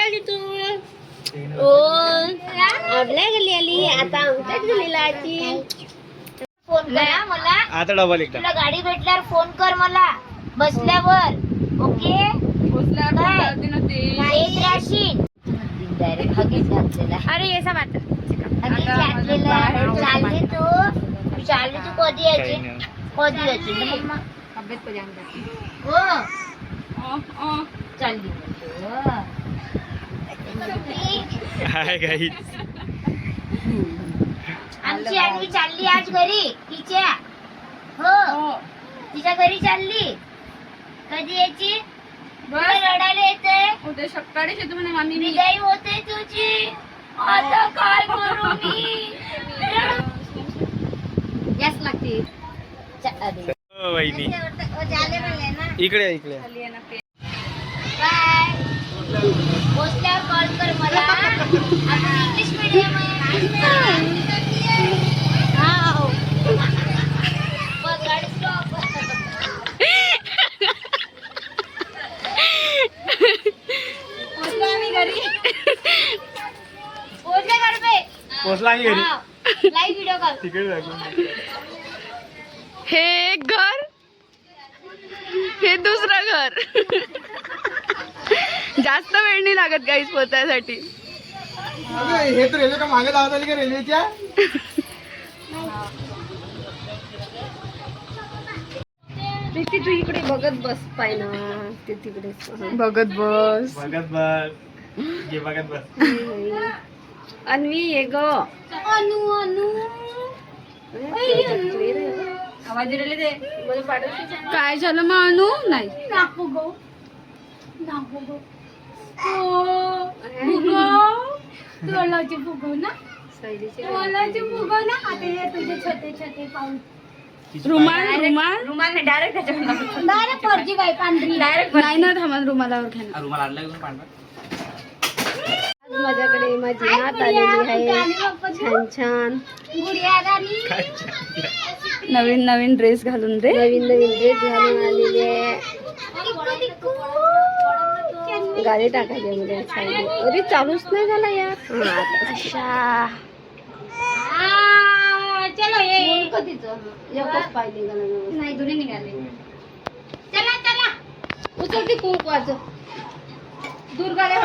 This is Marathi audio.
आली तू ओ आपल्या घरी आली आता आमच्याच घरीला आली. फोन करा मला आता डबल एकदा. तुला गाडी भेटल्यावर फोन कर मला बसल्यावर. ओके बसल्यावर येत राहशील. डायरेक्ट हगीच घातलेला. अरे येसा बात हगीच घातलेला. चालली तू चालली तू कधी यायची कधी यायची मग अभ्यास कधी आमची हो चालली हाय गाईस. आमची आणवी चालली आज घरी तिच्या हो तिच्या घरी चालली. कधी यायची रडायला येते उद्या सकाळीच येतो म्हणे मामी. विदाई होते तुझी आता काय करू मी. याच लागते हो वहिनी इकडे इकडे. बाय पोचल्यावर कॉल कर मला. आपण इंग्लिश मीडियम पोचला आणि घरी लाईव्ह व्हिडिओ कॉल तिकडे दाखवून. हे एक घर हे दुसरं घर. जास्त वेळ नाही लागत गाईस पोचायसाठी. हे तर रेल्वे का मागे धावत आली का रेल्वेच्या. प्रीती तू इकडे बघत बस पाय ना ते तिकडे बघत बस. बघत बस घे बघत बस. अन्वी ये ग अनु अनु आवाज दिलेले ते काय झालं मग अनु नाही नाकू गो नाकू गो तोलाची फुगो ना तोलाची फुगो ना. आता हे तुझे छोटे छोटे पाऊल रुमाल रुमाल रुमाल डायरेक्ट डायरेक्ट फर्जी बाई पांढरी डायरेक्ट नाही ना थांबा रुमालावर घ्या. रुमाल आणला घेऊन पांढरा. माझ्याकडे माझी नात आलेली आहे छान छान गुडिया गाणी नवीन नवीन ड्रेस घालून रे. नवीन नवीन ड्रेस घालून आलेली आहे. गाडी टाकायची म्हणजे छान. अरे चालूच नाही झाला यार. अच्छा चलो ये कधीच एकच पाहिजे नाही दोन्ही निघाले. चला चला उचलते कुंकवाचं दुर्गाला